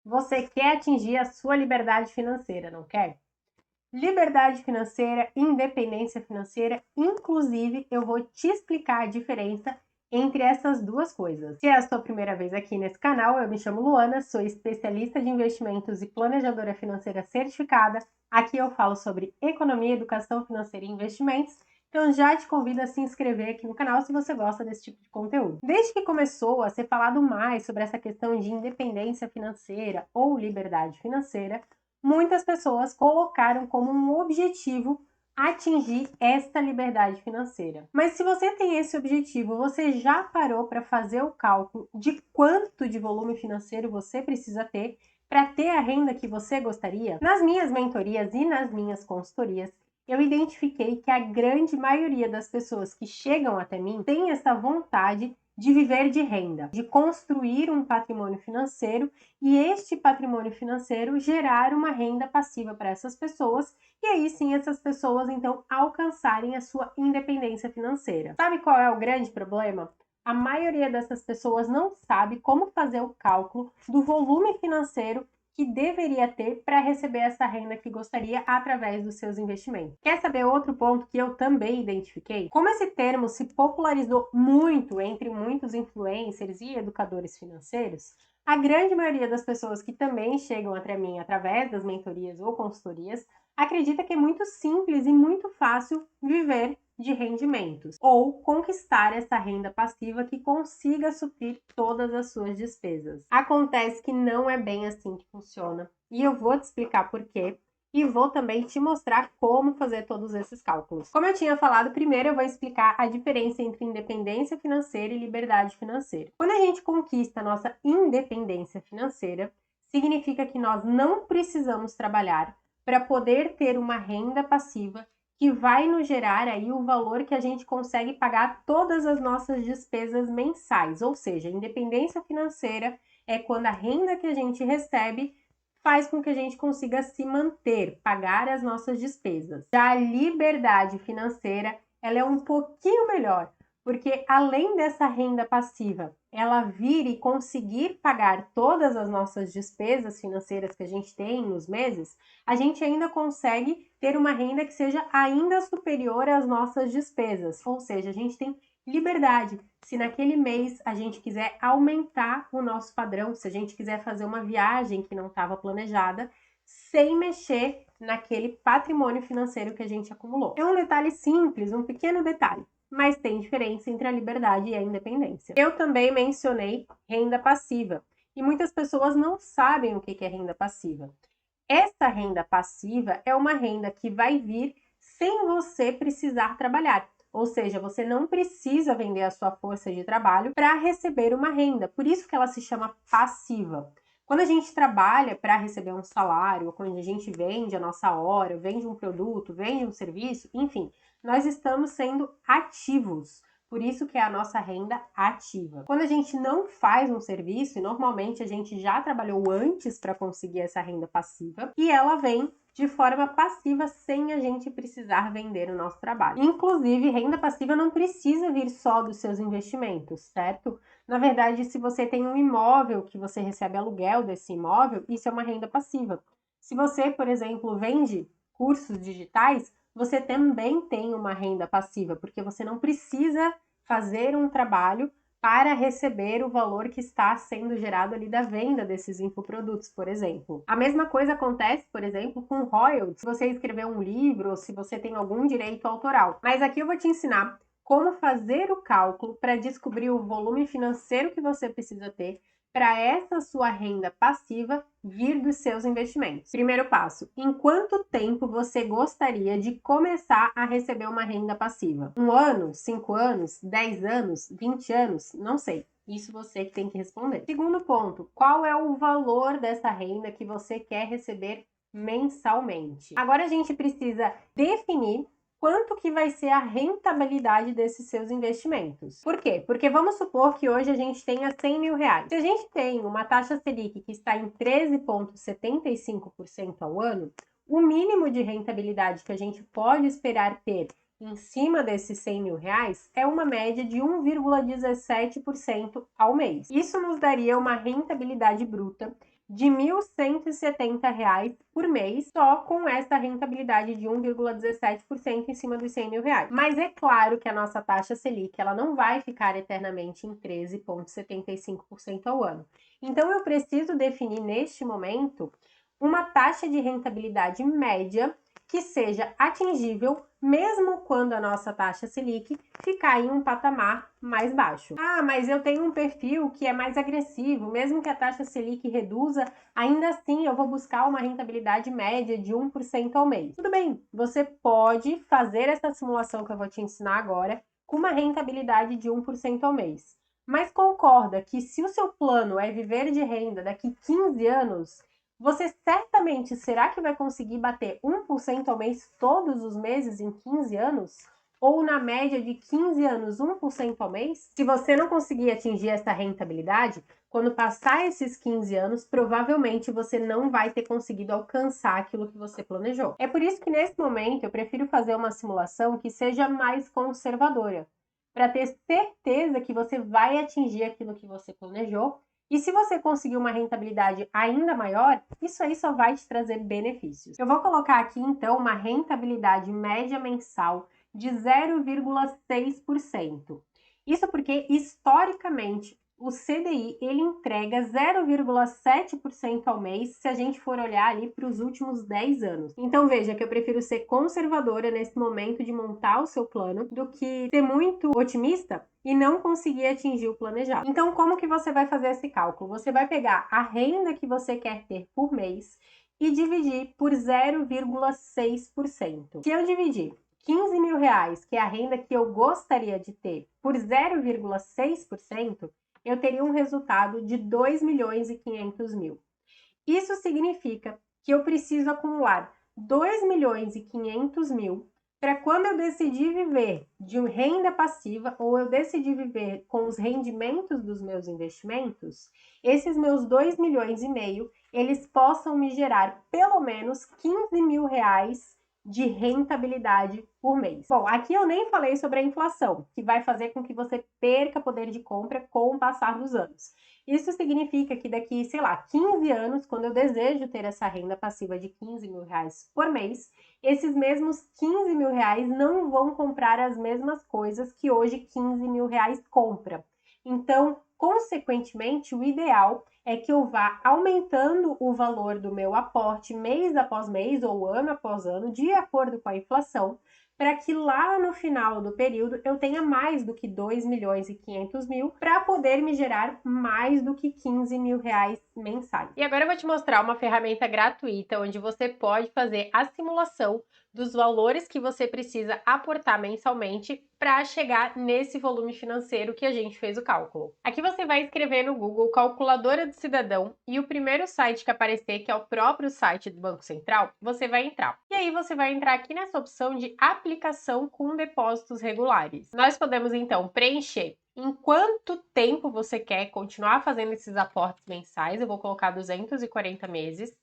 Você quer atingir a sua liberdade financeira, não quer? Liberdade financeira, independência financeira, inclusive eu vou te explicar a diferença entre essas duas coisas. Se é a sua primeira vez aqui nesse canal, eu me chamo Luana, sou especialista de investimentos e planejadora financeira certificada. Aqui eu falo sobre economia, educação financeira e investimentos. Então já te convido a se inscrever aqui no canal se você gosta desse tipo de conteúdo. Desde que começou a ser falado mais sobre essa questão de independência financeira ou liberdade financeira, muitas pessoas colocaram como um objetivo atingir esta liberdade financeira. Mas se você tem esse objetivo, você já parou para fazer o cálculo de quanto de volume financeiro você precisa ter para ter a renda que você gostaria? Nas minhas mentorias e nas minhas consultorias, eu identifiquei que a grande maioria das pessoas que chegam até mim tem essa vontade de viver de renda, de construir um patrimônio financeiro e este patrimônio financeiro gerar uma renda passiva para essas pessoas e aí sim essas pessoas então alcançarem a sua independência financeira. Sabe qual é o grande problema? A maioria dessas pessoas não sabe como fazer o cálculo do volume financeiro que deveria ter para receber essa renda que gostaria através dos seus investimentos. Quer saber outro ponto que eu também identifiquei? Como esse termo se popularizou muito entre muitos influencers e educadores financeiros, a grande maioria das pessoas que também chegam até mim através das mentorias ou consultorias acredita que é muito simples e muito fácil viver de rendimentos ou conquistar essa renda passiva que consiga suprir todas as suas despesas. Acontece que não é bem assim que funciona e eu vou te explicar por quê e vou também te mostrar como fazer todos esses cálculos. Como eu tinha falado, primeiro eu vou explicar a diferença entre independência financeira e liberdade financeira. Quando a gente conquista a nossa independência financeira, significa que nós não precisamos trabalhar para poder ter uma renda passiva que vai nos gerar aí o valor que a gente consegue pagar todas as nossas despesas mensais, ou seja, independência financeira é quando a renda que a gente recebe faz com que a gente consiga se manter, pagar as nossas despesas. Já a liberdade financeira, ela é um pouquinho melhor, porque além dessa renda passiva, ela vir e conseguir pagar todas as nossas despesas financeiras que a gente tem nos meses, a gente ainda consegue ter uma renda que seja ainda superior às nossas despesas, ou seja, a gente tem liberdade. Se naquele mês a gente quiser aumentar o nosso padrão, se a gente quiser fazer uma viagem que não estava planejada, sem mexer naquele patrimônio financeiro que a gente acumulou. É um detalhe simples, um pequeno detalhe, mas tem diferença entre a liberdade e a independência. Eu também mencionei renda passiva, e muitas pessoas não sabem o que é renda passiva. Essa renda passiva é uma renda que vai vir sem você precisar trabalhar. Ou seja, você não precisa vender a sua força de trabalho para receber uma renda. Por isso que ela se chama passiva. Quando a gente trabalha para receber um salário, ou quando a gente vende a nossa hora, vende um produto, vende um serviço, enfim, nós estamos sendo ativos. Por isso que é a nossa renda ativa. Quando a gente não faz um serviço, e normalmente a gente já trabalhou antes para conseguir essa renda passiva, e ela vem de forma passiva sem a gente precisar vender o nosso trabalho. Inclusive, renda passiva não precisa vir só dos seus investimentos, certo? Na verdade, se você tem um imóvel que você recebe aluguel desse imóvel, isso é uma renda passiva. Se você, por exemplo, vende cursos digitais, você também tem uma renda passiva, porque você não precisa fazer um trabalho para receber o valor que está sendo gerado ali da venda desses infoprodutos, por exemplo. A mesma coisa acontece, por exemplo, com royalties, se você escrever um livro ou se você tem algum direito autoral. Mas aqui eu vou te ensinar como fazer o cálculo para descobrir o volume financeiro que você precisa ter para essa sua renda passiva vir dos seus investimentos. Primeiro passo: em quanto tempo você gostaria de começar a receber uma renda passiva? 1 ano, 5 anos, 10 anos, 20 anos? Não sei. Isso você que tem que responder. Segundo ponto: qual é o valor dessa renda que você quer receber mensalmente? Agora a gente precisa definir quanto que vai ser a rentabilidade desses seus investimentos. Por quê? Porque vamos supor que hoje a gente tenha 100 mil reais. Se a gente tem uma taxa Selic que está em 13,75% ao ano, o mínimo de rentabilidade que a gente pode esperar ter em cima desses 100 mil reais é uma média de 1,17% ao mês. Isso nos daria uma rentabilidade bruta de R$ 1.170 por mês, só com essa rentabilidade de 1,17% em cima dos R$ 100.000. Mas é claro que a nossa taxa Selic ela não vai ficar eternamente em 13,75% ao ano. Então eu preciso definir neste momento uma taxa de rentabilidade média que seja atingível mesmo quando a nossa taxa Selic ficar em um patamar mais baixo. Ah, mas eu tenho um perfil que é mais agressivo, mesmo que a taxa Selic reduza, ainda assim eu vou buscar uma rentabilidade média de 1% ao mês. Tudo bem, você pode fazer essa simulação que eu vou te ensinar agora com uma rentabilidade de 1% ao mês. Mas concorda que se o seu plano é viver de renda daqui 15 anos, você certamente será que vai conseguir bater 1% ao mês todos os meses em 15 anos? Ou na média de 15 anos, 1% ao mês? Se você não conseguir atingir essa rentabilidade, quando passar esses 15 anos, provavelmente você não vai ter conseguido alcançar aquilo que você planejou. É por isso que nesse momento eu prefiro fazer uma simulação que seja mais conservadora, para ter certeza que você vai atingir aquilo que você planejou. E se você conseguir uma rentabilidade ainda maior, isso aí só vai te trazer benefícios. Eu vou colocar aqui então uma rentabilidade média mensal de 0,6%. Isso porque historicamente o CDI ele entrega 0,7% ao mês se a gente for olhar ali para os últimos 10 anos. Então veja que eu prefiro ser conservadora nesse momento de montar o seu plano do que ser muito otimista e não conseguir atingir o planejado. Então como que você vai fazer esse cálculo? Você vai pegar a renda que você quer ter por mês e dividir por 0,6%. Se eu dividir R$ 15.000, que é a renda que eu gostaria de ter, por 0,6%, eu teria um resultado de 2.500.000. Isso significa que eu preciso acumular 2.500.000 para quando eu decidir viver de renda passiva ou eu decidir viver com os rendimentos dos meus investimentos, esses meus 2,5 milhões, eles possam me gerar pelo menos R$ 15.000 de rentabilidade por mês. Bom, aqui eu nem falei sobre a inflação, que vai fazer com que você perca poder de compra com o passar dos anos. Isso significa que daqui, sei lá, 15 anos, quando eu desejo ter essa renda passiva de R$ 15.000 por mês, esses mesmos R$ 15.000 não vão comprar as mesmas coisas que hoje R$ 15.000 compra. Então, consequentemente, o ideal é que eu vá aumentando o valor do meu aporte mês após mês ou ano após ano, de acordo com a inflação, para que lá no final do período eu tenha mais do que 2.500.000 para poder me gerar mais do que R$ 15.000 mensais. E agora eu vou te mostrar uma ferramenta gratuita onde você pode fazer a simulação dos valores que você precisa aportar mensalmente para chegar nesse volume financeiro que a gente fez o cálculo. Aqui você vai escrever no Google Calculadora do Cidadão e o primeiro site que aparecer, que é o próprio site do Banco Central, você vai entrar. E aí você vai entrar aqui nessa opção de aplicação com depósitos regulares. Nós podemos então preencher em quanto tempo você quer continuar fazendo esses aportes mensais. Eu vou colocar 240 meses.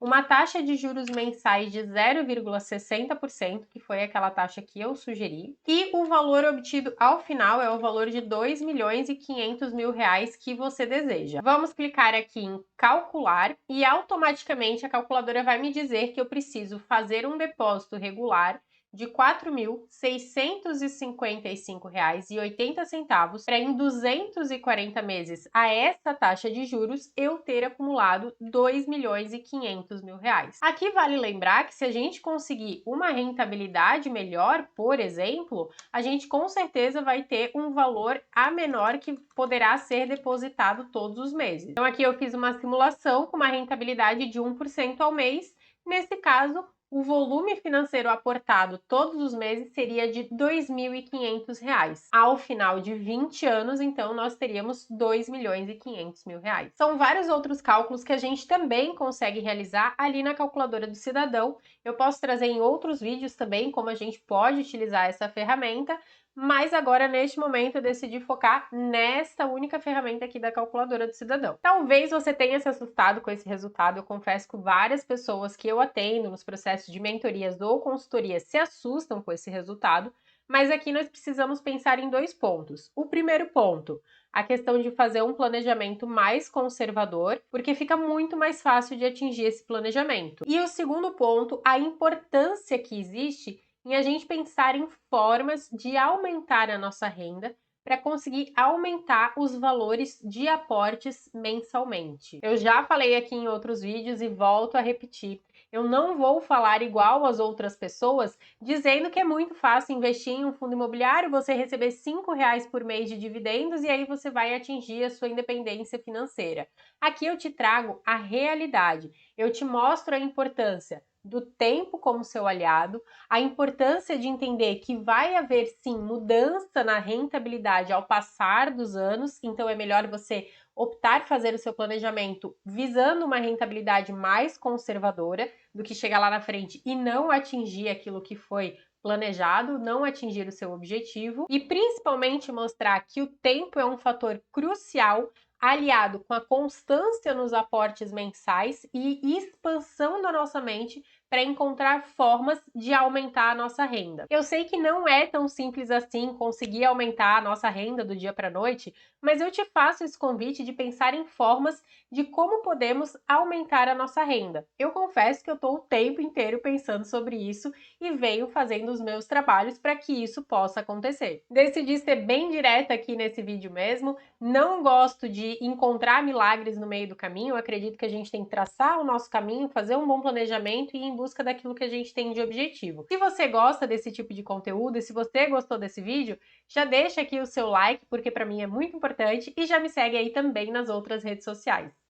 Uma taxa de juros mensais de 0,60%, que foi aquela taxa que eu sugeri, e o valor obtido ao final é o valor de R$ 2.500.000 que você deseja. Vamos clicar aqui em calcular e automaticamente a calculadora vai me dizer que eu preciso fazer um depósito regular de R$ 4.655,80 para em 240 meses a essa taxa de juros eu ter acumulado R$ 2.500.000. Aqui vale lembrar que se a gente conseguir uma rentabilidade melhor, por exemplo, a gente com certeza vai ter um valor a menor que poderá ser depositado todos os meses. Então aqui eu fiz uma simulação com uma rentabilidade de 1% ao mês. Nesse caso, o volume financeiro aportado todos os meses seria de R$ 2.500. Ao final de 20 anos, então, nós teríamos R$ 2.500.000. São vários outros cálculos que a gente também consegue realizar ali na calculadora do cidadão. Eu posso trazer em outros vídeos também como a gente pode utilizar essa ferramenta, mas agora, neste momento, eu decidi focar nessa única ferramenta aqui da calculadora do cidadão. Talvez você tenha se assustado com esse resultado. Eu confesso que várias pessoas que eu atendo nos processos de mentorias ou consultoria se assustam com esse resultado, Mas aqui nós precisamos pensar em dois pontos. O primeiro ponto, a questão de fazer um planejamento mais conservador, porque fica muito mais fácil de atingir esse planejamento. E o segundo ponto, a importância que existe em a gente pensar em formas de aumentar a nossa renda para conseguir aumentar os valores de aportes mensalmente. Eu já falei aqui em outros vídeos e volto a repetir. Eu não vou falar igual às outras pessoas, dizendo que é muito fácil investir em um fundo imobiliário, você receber R$ 5 por mês de dividendos e aí você vai atingir a sua independência financeira. Aqui eu te trago a realidade, eu te mostro a importância do tempo como seu aliado, a importância de entender que vai haver sim mudança na rentabilidade ao passar dos anos, então é melhor você optar fazer o seu planejamento visando uma rentabilidade mais conservadora do que chegar lá na frente e não atingir aquilo que foi planejado, não atingir o seu objetivo e principalmente mostrar que o tempo é um fator crucial aliado com a constância nos aportes mensais e expansão da nossa mente para encontrar formas de aumentar a nossa renda. Eu sei que não é tão simples assim conseguir aumentar a nossa renda do dia para a noite, mas eu te faço esse convite de pensar em formas de como podemos aumentar a nossa renda. Eu confesso que eu estou o tempo inteiro pensando sobre isso e venho fazendo os meus trabalhos para que isso possa acontecer. Decidi ser bem direta aqui nesse vídeo mesmo, não gosto de encontrar milagres no meio do caminho, eu acredito que a gente tem que traçar o nosso caminho, fazer um bom planejamento e ir em busca daquilo que a gente tem de objetivo. Se você gosta desse tipo de conteúdo e se você gostou desse vídeo, já deixa aqui o seu like, porque para mim é muito importante, e já me segue aí também nas outras redes sociais.